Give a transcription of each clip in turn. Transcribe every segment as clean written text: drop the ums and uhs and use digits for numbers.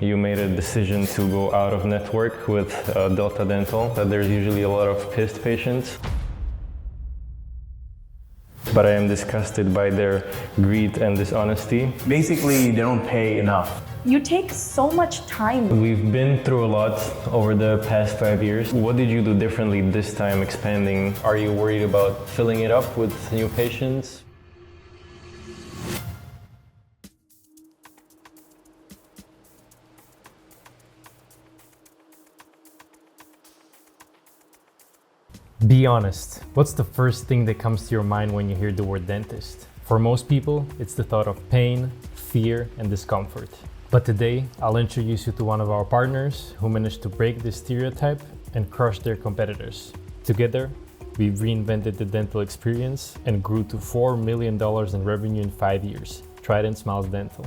You made a decision to go out of network with Delta Dental, that there's usually a lot of pissed patients. But I am disgusted by their greed and dishonesty. Basically, they don't pay enough. You take so much time. We've been through a lot over the past 5 years. What did you do differently this time expanding? Are you worried about filling it up with new patients? Be honest, what's the first thing that comes to your mind when you hear the word dentist? For most people, it's the thought of pain, fear, and discomfort. But today, I'll introduce you to one of our partners who managed to break this stereotype and crush their competitors. Together, we've reinvented the dental experience and grew to $4 million in revenue in 5 years. Trident Smiles Dental.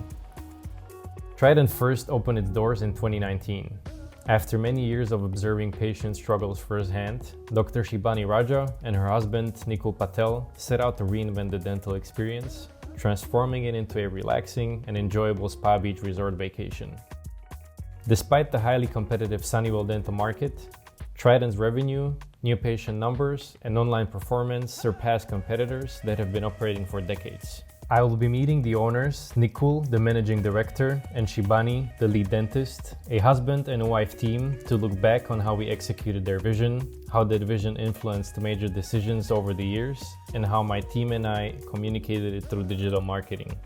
Trident first opened its doors in 2019. After many years of observing patient struggles firsthand, Dr. Shibani Raja and her husband Nikul Patel set out to reinvent the dental experience, transforming it into a relaxing and enjoyable spa beach resort vacation. Despite the highly competitive Sunnyvale dental market, Trident's revenue, new patient numbers, and online performance surpassed competitors that have been operating for decades. I will be meeting the owners, Nikul, the managing director, and Shibani, the lead dentist, a husband and a wife team, to look back on how we executed their vision, how that vision influenced major decisions over the years, and how my team and I communicated it through digital marketing.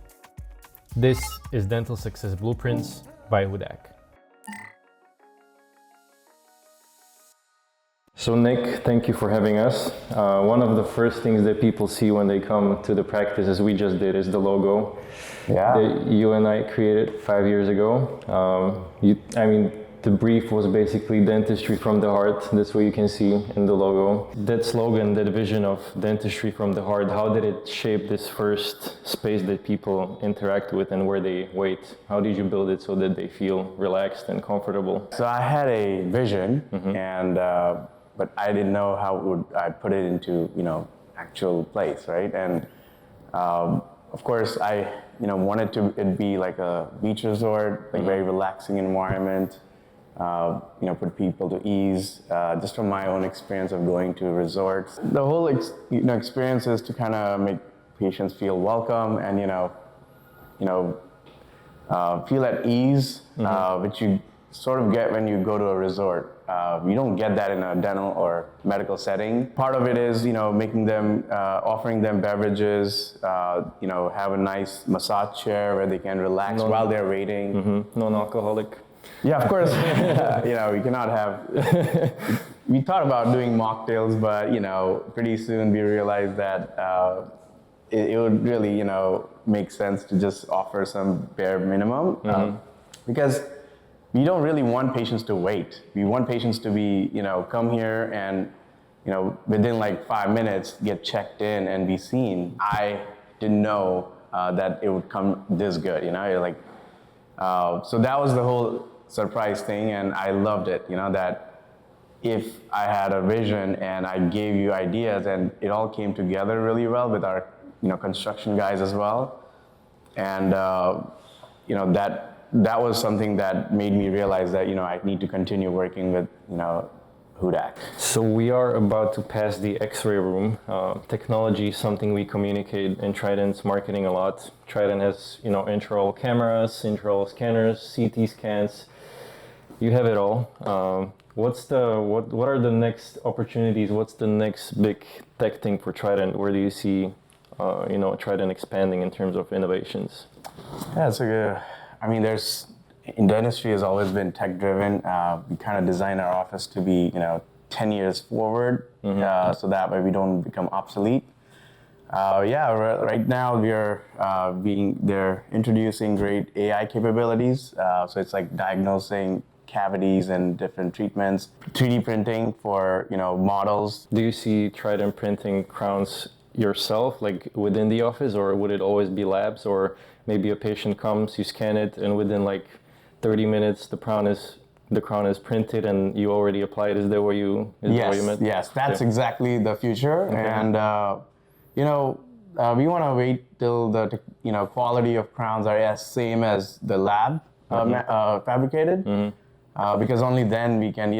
This is Dental Success Blueprints by Hudak. So Nick, thank you for having us. One of the first things that people see when they come to the practice, as we just did, is the logo that you and I created 5 years ago. The brief was basically dentistry from the heart. That's what you can see in the logo. That slogan, that vision of dentistry from the heart, how did it shape this first space that people interact with and where they wait? How did you build it so that they feel relaxed and comfortable? So I had a vision, but I didn't know how would I put it into actual place, right? And of course, I wanted it be like a beach resort, like very relaxing environment. Put people to ease, just from my own experience of going to resorts. The whole experience is to kind of make patients feel welcome and feel at ease, which you sort of get when you go to a resort. You don't get that in a dental or medical setting. Part of it is making them, offering them beverages, have a nice massage chair where they can relax while they're waiting. Non-alcoholic. Yeah, of course. We cannot have. We thought about doing mocktails, but pretty soon we realized that it would really make sense to just offer some bare minimum, because we don't really want patients to wait. We want patients to be come here and within like 5 minutes get checked in and be seen. I didn't know that it would come this good. So that was the whole surprise thing, and I loved it, that if I had a vision and I gave you ideas, and it all came together really well with our construction guys as well, and that was something that made me realize that I need to continue working with Hudak. So we are about to pass the X-ray room. Technology is something we communicate in Trident's marketing a lot. Trident has intraoral cameras, intraoral scanners, CT scans. You have it all. What are the next opportunities? What's the next big tech thing for Trident? Where do you see Trident expanding in terms of innovations? Yeah, it's in dentistry has always been tech driven. We kind of design our office to be 10 years forward, so that way we don't become obsolete. Right now they're introducing great AI capabilities. So it's like diagnosing cavities and different treatments, 3D printing for models. Do you see Trident printing crowns yourself, like within the office, or would it always be labs, or maybe a patient comes, you scan it, and within like 30 minutes the crown is printed and you already applied? Is that what you meant? Yes, that's exactly the future. Okay. And we want to wait till the quality of crowns are as same as the lab. fabricated, because only then we can,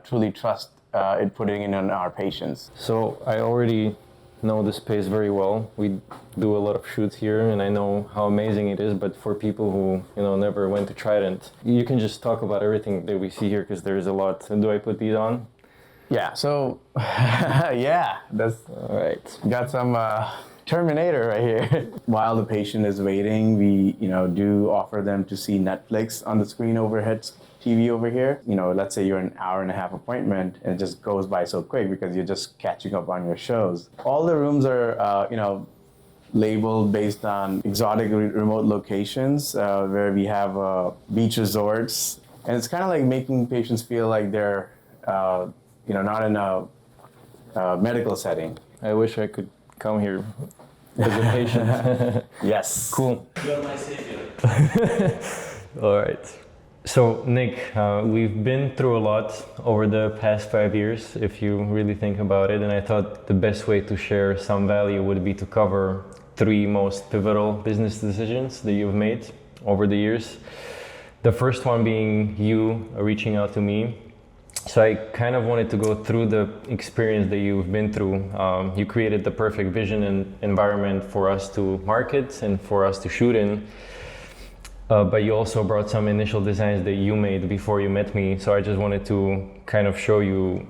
truly trust it putting in on our patients. So I already know the space very well. We do a lot of shoots here, and I know how amazing it is. But for people who never went to Trident, you can just talk about everything that we see here because there is a lot. Do I put these on? Yeah. So yeah, that's all right. Got some Terminator right here. While the patient is waiting, we do offer them to see Netflix on the screen overhead. TV over here, let's say you're an hour and a half appointment and it just goes by so quick because you're just catching up on your shows. All the rooms are, labeled based on exotic remote locations where we have beach resorts. And it's kind of like making patients feel like they're, not in a medical setting. I wish I could come here as a patient. Yes. Cool. You're my savior. All right. So Nick, we've been through a lot over the past 5 years, if you really think about it, and I thought the best way to share some value would be to cover 3 most pivotal business decisions that you've made over the years. The first one being you reaching out to me. So I kind of wanted to go through the experience that you've been through. You created the perfect vision and environment for us to market and for us to shoot in. But you also brought some initial designs that you made before you met me. So I just wanted to kind of show you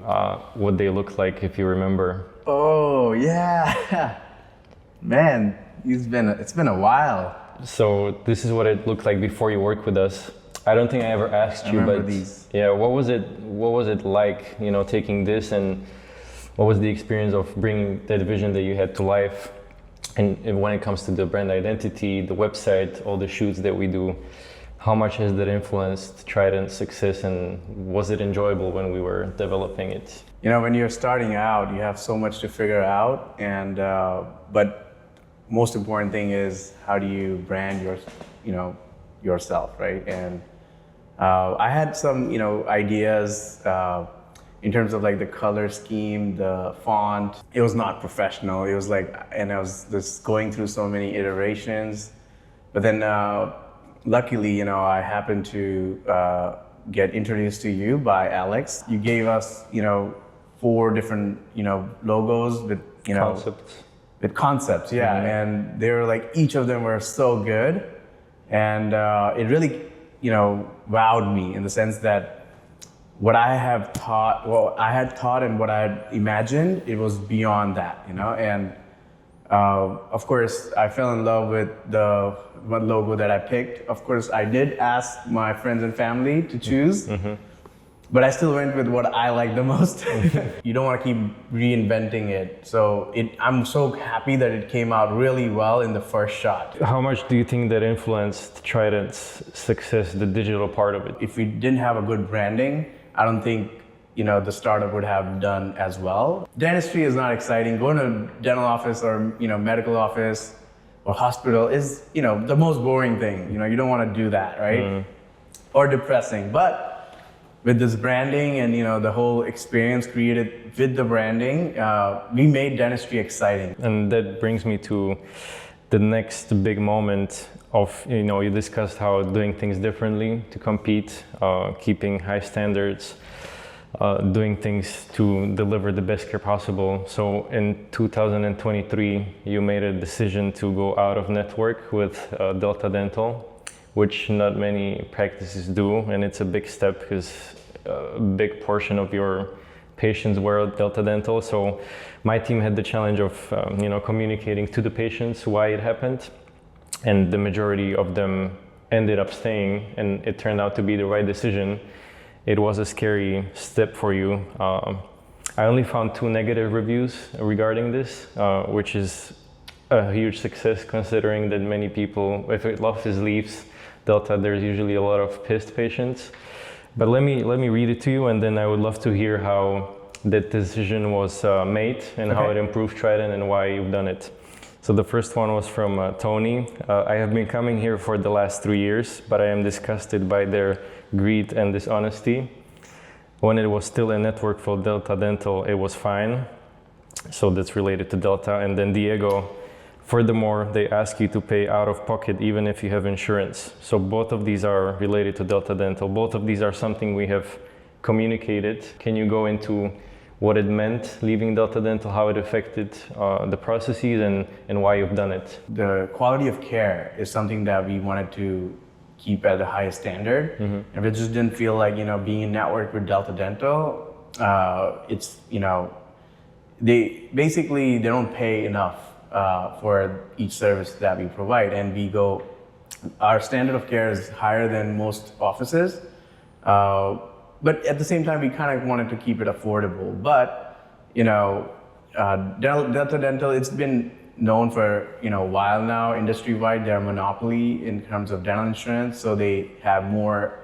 what they look like, if you remember. Oh, yeah. Man, it's been a while. So this is what it looked like before you worked with us. I don't think I ever asked you, but these. Yeah, what was it like, taking this, and what was the experience of bringing that vision that you had to life? And when it comes to the brand identity, the website, all the shoots that we do, how much has that influenced Trident's success, and was it enjoyable when we were developing it? When you're starting out, you have so much to figure out, and but most important thing is how do you brand yourself, right? And I had some ideas. In terms of like the color scheme, the font, it was not professional. It was like, and I was just going through so many iterations. But then luckily, I happened to get introduced to you by Alex. You gave us, 4 different, logos with, Concepts. With concepts, yeah. Mm-hmm. And they were like, each of them were so good. And it really, wowed me in the sense that what I had thought and what I had imagined, it was beyond that, And of course, I fell in love with the one logo that I picked. Of course, I did ask my friends and family to choose, but I still went with what I like the most. You don't want to keep reinventing it. So I'm so happy that it came out really well in the first shot. How much do you think that influenced Trident's success, the digital part of it? If we didn't have a good branding, I don't think, the startup would have done as well. Dentistry is not exciting. Going to a dental office or, medical office or hospital is, the most boring thing. You don't want to do that, right? Or depressing. But with this branding and, the whole experience created with the branding, we made dentistry exciting. And that brings me to the next big moment of, you discussed how doing things differently to compete, keeping high standards, doing things to deliver the best care possible. So in 2023, you made a decision to go out of network with Delta Dental, which not many practices do. And it's a big step because a big portion of your patients were at Delta Dental. So my team had the challenge of, communicating to the patients why it happened. And the majority of them ended up staying, and it turned out to be the right decision. It was a scary step for you. I only found 2 negative reviews regarding this, which is a huge success considering that many people, if an office leaves Delta, there's usually a lot of pissed patients. But let me read it to you, and then I would love to hear how that decision was made and how it improved Trident and why you've done it. So the first one was from Tony. I have been coming here for the last 3 years, but I am disgusted by their greed and dishonesty. When it was still a network for Delta Dental, it was fine. So that's related to Delta. And then Diego Furthermore, they ask you to pay out of pocket even if you have insurance. So both of these are related to Delta Dental. Both of these are something we have communicated. Can you go into what it meant leaving Delta Dental, how it affected the processes, and why you've done it? The quality of care is something that we wanted to keep at the highest standard. And we just didn't feel like, being in network with Delta Dental, it's, they don't pay enough for each service that we provide. And our standard of care is higher than most offices. But at the same time, we kind of wanted to keep it affordable. But, Delta Dental, it's been known for, a while now, industry-wide. They're a monopoly in terms of dental insurance. So they have more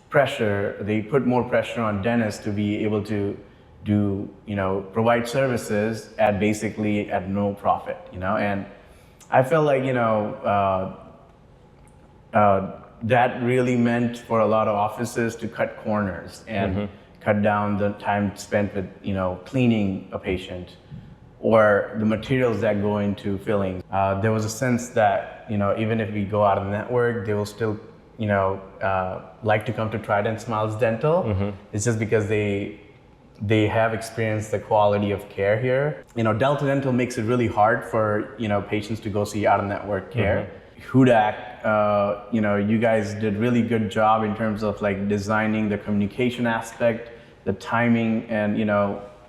pressure. They put more pressure on dentists to be able to provide services at basically at no profit, and I felt like, that really meant for a lot of offices to cut corners and cut down the time spent with, cleaning a patient or the materials that go into filling. There was a sense that, even if we go out of the network, they will still, like to come to Trident Smiles Dental. It's just because they have experienced the quality of care here. Delta Dental makes it really hard for, patients to go see out-of-network care. Hudak, you guys did really good job in terms of like designing the communication aspect, the timing, and,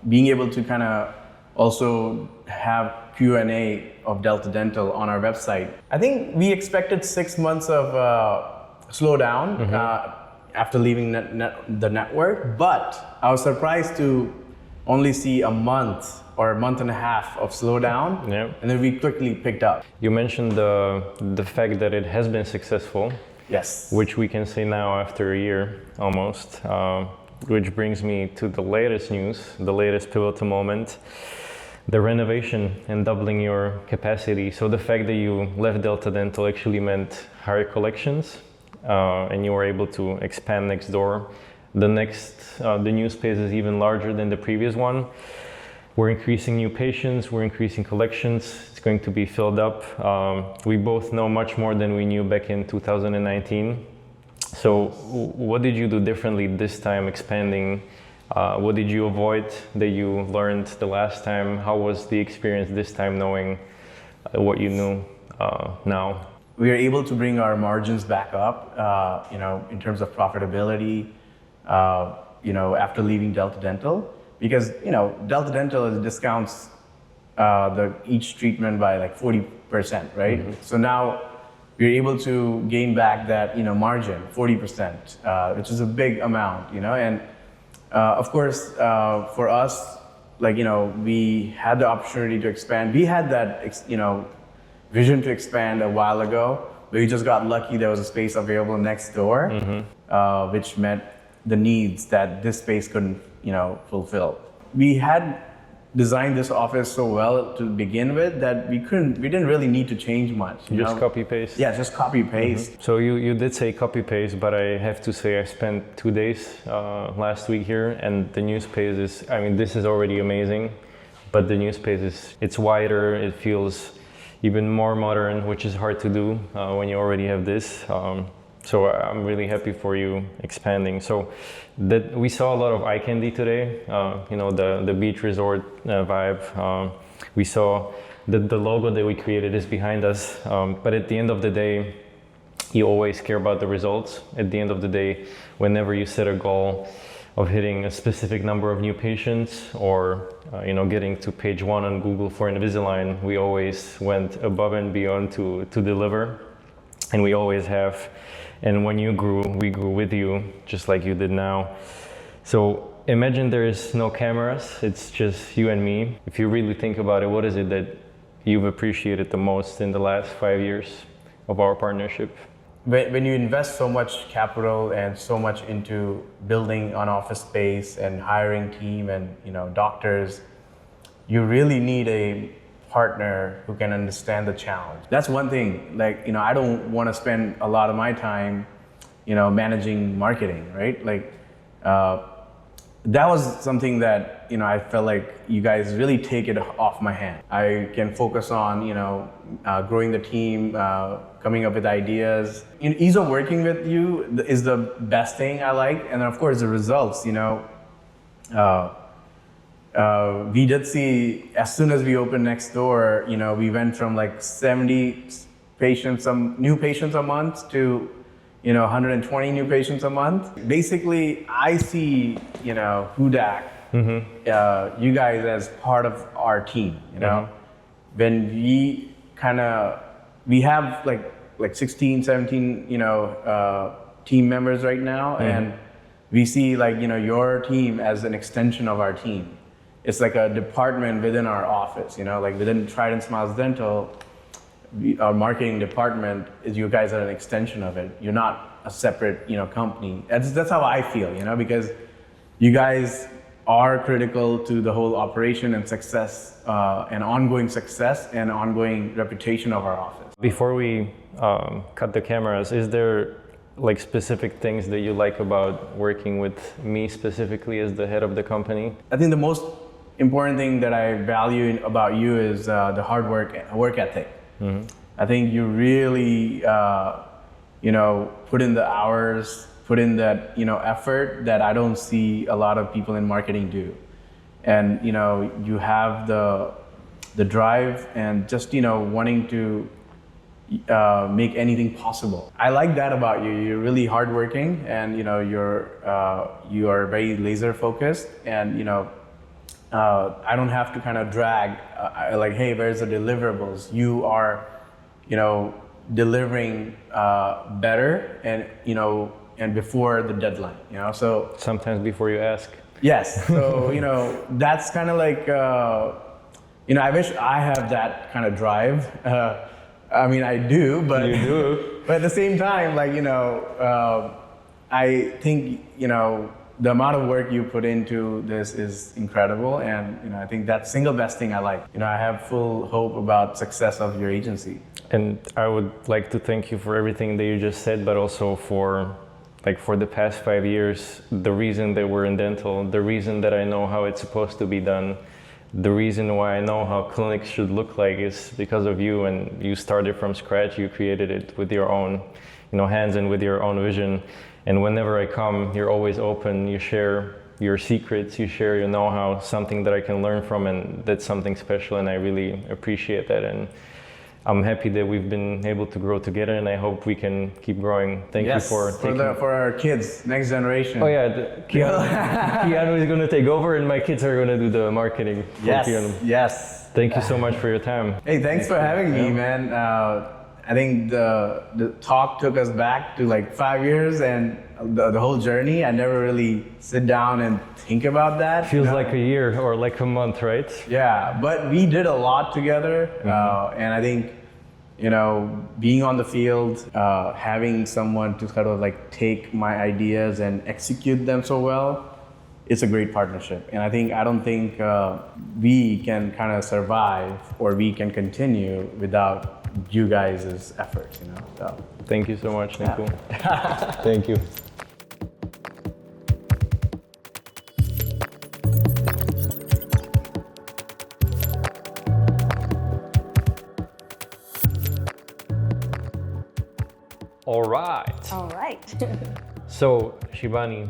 being able to kind of also have Q&A of Delta Dental on our website. I think we expected 6 months of slowdown after leaving the network, but I was surprised to only see a month or a month and a half of slowdown, and then we quickly picked up. You mentioned the fact that it has been successful. Yes. Which we can say now after a year almost, which brings me to the latest news, the latest pivotal moment, the renovation and doubling your capacity. So the fact that you left Delta Dental actually meant higher collections, and you were able to expand next door. The new space is even larger than the previous one. We're increasing new patients, we're increasing collections, it's going to be filled up. We both know much more than we knew back in 2019. So what did you do differently this time expanding? What did you avoid that you learned the last time? How was the experience this time knowing what you knew now? We were able to bring our margins back up, in terms of profitability, after leaving Delta Dental. Because, Delta Dental discounts each treatment by like 40%, right? So now we're able to gain back that, margin, 40%, which is a big amount, and of course, for us, like, we had the opportunity to expand. We had that, vision to expand a while ago, but we just got lucky there was a space available next door, which met the needs that this space couldn't, fulfill. We had designed this office so well to begin with that we didn't really need to change much. Just copy paste? Yeah, just copy paste. So you did say copy paste, but I have to say I spent 2 days last week here, and the new space is, this is already amazing, but the new space it's wider, it feels even more modern, which is hard to do when you already have this. So I'm really happy for you expanding. So that we saw a lot of eye candy today, the beach resort vibe. We saw the logo that we created is behind us. But at the end of the day, you always care about the results. At the end of the day, whenever you set a goal of hitting a specific number of new patients or getting to page 1 on Google for Invisalign, we always went above and beyond to deliver, and we always have. And when you grew, we grew with you, just like you did now. So imagine there is no cameras, it's just you and me. If you really think about it, what is it that you've appreciated the most in the last 5 years of our partnership? When you invest so much capital and so much into building an office space and hiring team and doctors, you really need a partner who can understand the challenge. That's one thing. Like, I don't want to spend a lot of my time, managing marketing, right? Like, that was something that, I felt like you guys really take it off my hand. I can focus on, growing the team, coming up with ideas. Ease of working with you is the best thing I like. And then of course the results, we did see, as soon as we opened next door, we went from like 70 patients, new patients a month to 120 new patients a month. Basically, I see, Hudak, you guys as part of our team, When we have like 16, 17, team members right now, and we see your team as an extension of our team. It's like a department within our office, like within Trident Smiles Dental, our marketing department is you guys are an extension of it. You're not a separate, company. That's how I feel, because you guys are critical to the whole operation and success, and ongoing success and ongoing reputation of our office. Before we cut the cameras, is there like specific things that you like about working with me specifically as the head of the company? I think the most important thing that I value about you is the hard work ethic. I think you really, put in the hours, put in that, effort that I don't see a lot of people in marketing do. And, you have the drive and just, wanting to make anything possible. I like that about you. You're really hardworking, and, you are very laser focused, and, I don't have to kind of drag, like, hey, where's the deliverables? You are, delivering better and before the deadline, so. Sometimes before you ask. Yes, so, that's kind of like, I wish I have that kind of drive. I mean, I do, but. You do. But at the same time, like, I think, the amount of work you put into this is incredible, and I think that's single best thing I like. I have full hope about success of your agency. And I would like to thank you for everything that you just said, but also for the past 5 years, the reason that we're in dental, the reason that I know how it's supposed to be done, the reason why I know how clinics should look like is because of you, and you started from scratch. You created it with your own, hands and with your own vision. And whenever I come, you're always open. You share your secrets, you share your know-how, something that I can learn from, and that's something special, and I really appreciate that. And I'm happy that we've been able to grow together, and I hope we can keep growing. Thank you for our kids, next generation. Oh yeah, Keanu is going to take over, and my kids are going to do the marketing. Yes. Thank you so much for your time. Hey, thanks for having me, man. I think the talk took us back to like 5 years, and the whole journey. I never really sit down and think about that. Feels like a year or like a month, right? Yeah, but we did a lot together, and I think, being on the field, having someone to sort of like take my ideas and execute them so well, it's a great partnership. And I don't think we can kind of survive, or we can continue without you guys' efforts, So. Thank you so much, Niku. Yeah. Thank you. All right. So, Shibani,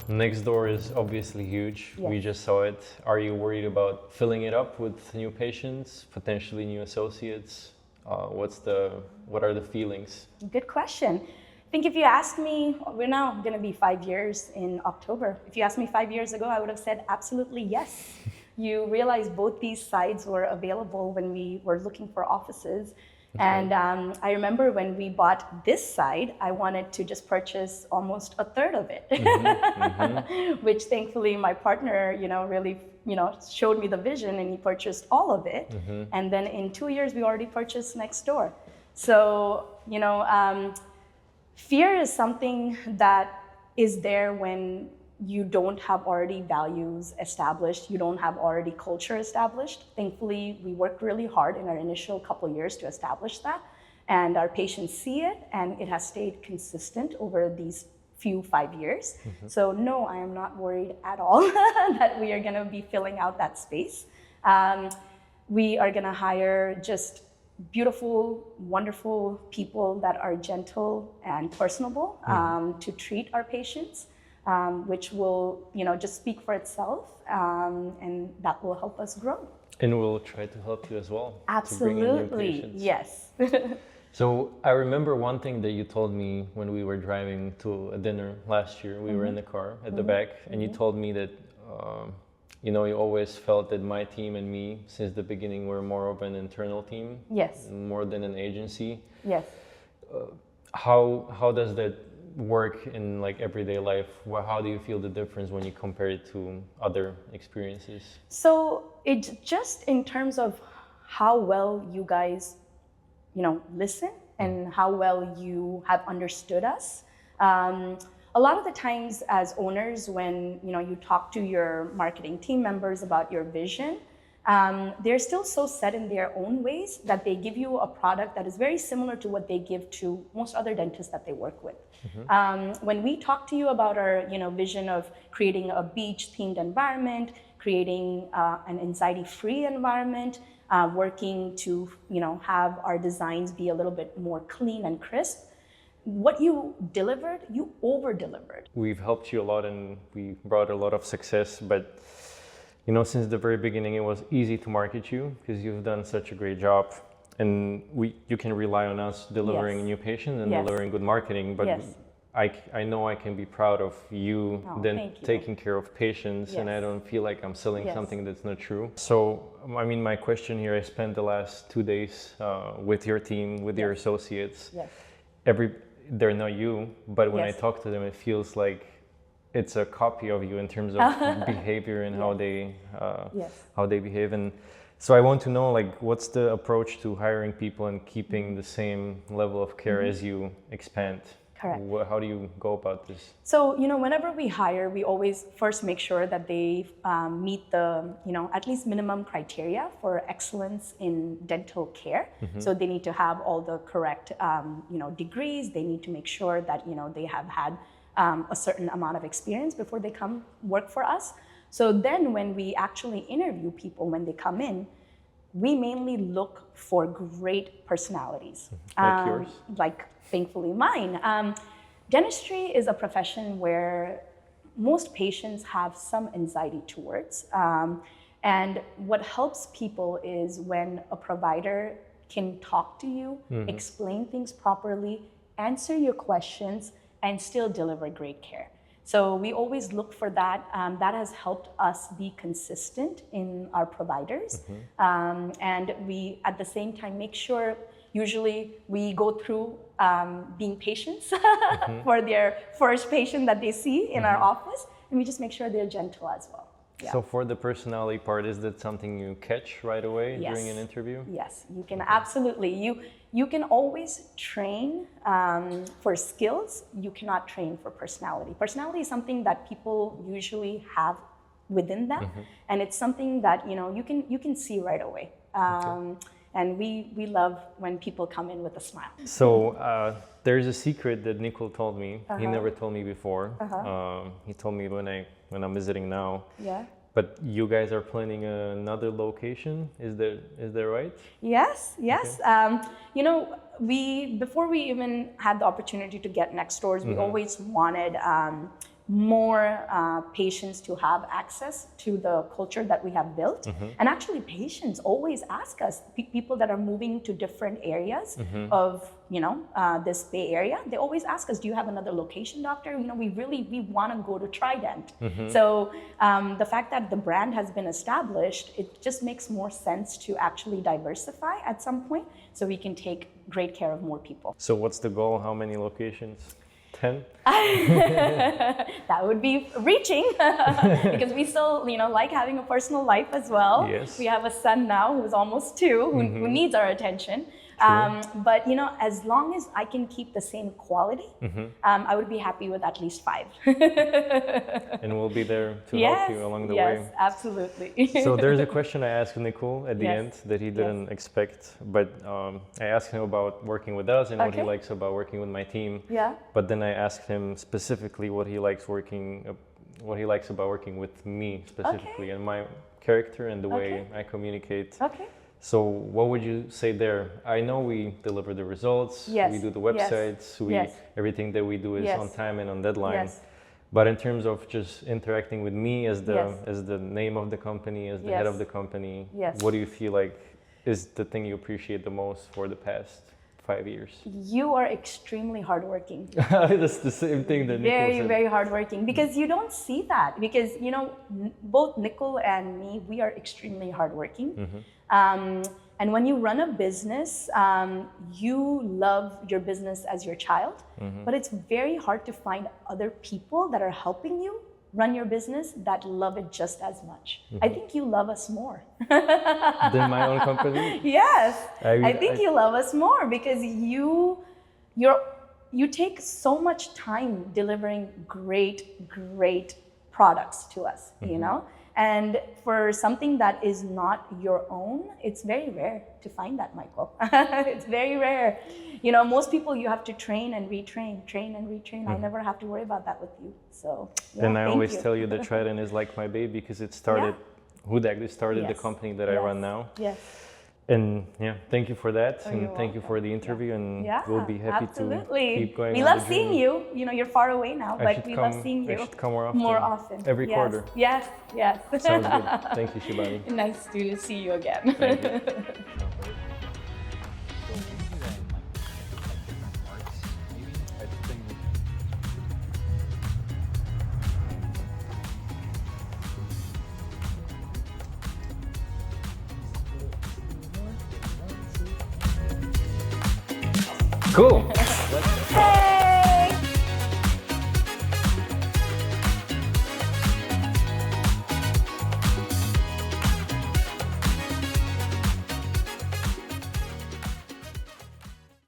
next door is obviously huge. Yes. We just saw it. Are you worried about filling it up with new patients, potentially new associates? What are the feelings? Good question. I think if you asked me, we're now going to be 5 years in October. If you asked me 5 years ago, I would have said absolutely yes. You realize both these sides were available when we were looking for offices. And I remember when we bought this side, I wanted to just purchase almost a third of it, which thankfully my partner, really, showed me the vision, and he purchased all of it. And then in 2 years, we already purchased next door. So, fear is something that is there when you don't have already values established, you don't have already culture established. Thankfully, we worked really hard in our initial couple years to establish that, and our patients see it, and it has stayed consistent over these few 5 years. So no, I am not worried at all that we are going to be filling out that space. We are going to hire just beautiful, wonderful people that are gentle and personable to treat our patients, which will, just speak for itself, and that will help us grow. And we'll try to help you as well. Absolutely, to bring in new patients. yes. So I remember one thing that you told me when we were driving to a dinner last year. We were in the car at the back, and you told me that you always felt that my team and me, since the beginning, were more of an internal team, Yes. more than an agency. Yes. How does that work in like everyday life? How do you feel the difference when you compare it to other experiences? So it's just in terms of how well you guys, listen and how well you have understood us. A lot of the times as owners, when you talk to your marketing team members about your vision, they're still so set in their own ways that they give you a product that is very similar to what they give to most other dentists that they work with. When we talk to you about our vision of creating a beach-themed environment, creating an anxiety-free environment, working to have our designs be a little bit more clean and crisp, what you delivered, you over-delivered. We've helped you a lot and we brought a lot of success, but since the very beginning, it was easy to market you because you've done such a great job, and you can rely on us delivering Yes. new patients and Yes. delivering good marketing. But Yes. I know I can be proud of you then thank you. taking care of patients, and I Yes. don't feel like I'm selling Yes. something that's not true. So, my question here: I spent the last 2 days with your team, with your Yes. associates. Yes. They're not you, but when Yes. I talk to them, it feels like it's a copy of you in terms of behavior and how Yes. they behave. And so I want to know, like, what's the approach to hiring people and keeping the same level of care as you expand? Correct. How do you go about this? So, whenever we hire, we always first make sure that they meet the, at least minimum criteria for excellence in dental care. So they need to have all the correct, degrees. They need to make sure that, they have had a certain amount of experience before they come work for us. So then when we actually interview people when they come in, we mainly look for great personalities. Like yours? Like, thankfully, mine. Dentistry is a profession where most patients have some anxiety towards. And what helps people is when a provider can talk to you, explain things properly, answer your questions, and still deliver great care. So we always look for that. That has helped us be consistent in our providers. And we, at the same time, make sure, usually we go through being patients for their first patient that they see in our office, and we just make sure they're gentle as well. Yeah. So for the personality part, is that something you catch right away Yes. during an interview? Yes, you can absolutely. You can always train for skills. You cannot train for personality. Personality is something that people usually have within them, and it's something that you can see right away. And we love when people come in with a smile. So there's a secret that Nicole told me. He never told me before. He told me when I'm visiting now. Yeah. But you guys are planning another location. Is that right? Yes. Okay. Before we even had the opportunity to get next doors, we always wanted more patients to have access to the culture that we have built. And actually, patients always ask us, people that are moving to different areas of this Bay Area, they always ask us, do you have another location, doctor? We want to go to Trident. So the fact that the brand has been established, it just makes more sense to actually diversify at some point so we can take great care of more people. So what's the goal? How many locations? 10? That would be reaching because we still, like having a personal life as well. Yes. We have a son now who's almost 2 who needs our attention. But as long as I can keep the same quality, I would be happy with at least 5. And we'll be there to help you along the way. Yes, absolutely. So there's a question I asked Nicole at the Yes. end that he didn't expect, but I asked him about working with us and what he Okay. likes about working with my team. Yeah. But then I asked him specifically what he likes about working with me specifically and my character and the way Okay. I communicate. Okay. So what would you say there? I know we deliver the results, Yes. we do the Yes. websites, Yes. everything that we do is Yes. on time and on deadline. Yes. But in terms of just interacting with me as the Yes. as the name of the company, as the head Yes. of the company, Yes. what do you feel like is the thing you appreciate the most for the past 5 years? You are extremely hardworking. That's the same thing that Nicole Very, said. very hardworking, because you don't see that. Because both Nicole and me, we are extremely hardworking. And when you run a business, you love your business as your child, but it's very hard to find other people that are helping you run your business that love it just as much. I think you love us more. Than my own company? Yes, I I think you love us more because you take so much time delivering great products to us, And for something that is not your own, it's very rare to find that, Michael. It's very rare. Most people you have to train and retrain. I never have to worry about that with you. So, And I thank always you. tell you that Trident is like my baby because it started, Hudak started the Yes. company that I run now. Yes. And thank you for that, Oh, and you're thank you for the interview, and we'll be happy absolutely. to keep going. We on love the seeing journey. you. You're far away now, I but should we come- love seeing you. I should come more often. More often. Every Yes. quarter. Yes. Yes. Sounds good. Thank you, Shivani. Nice to see you again. Thank you. Cool.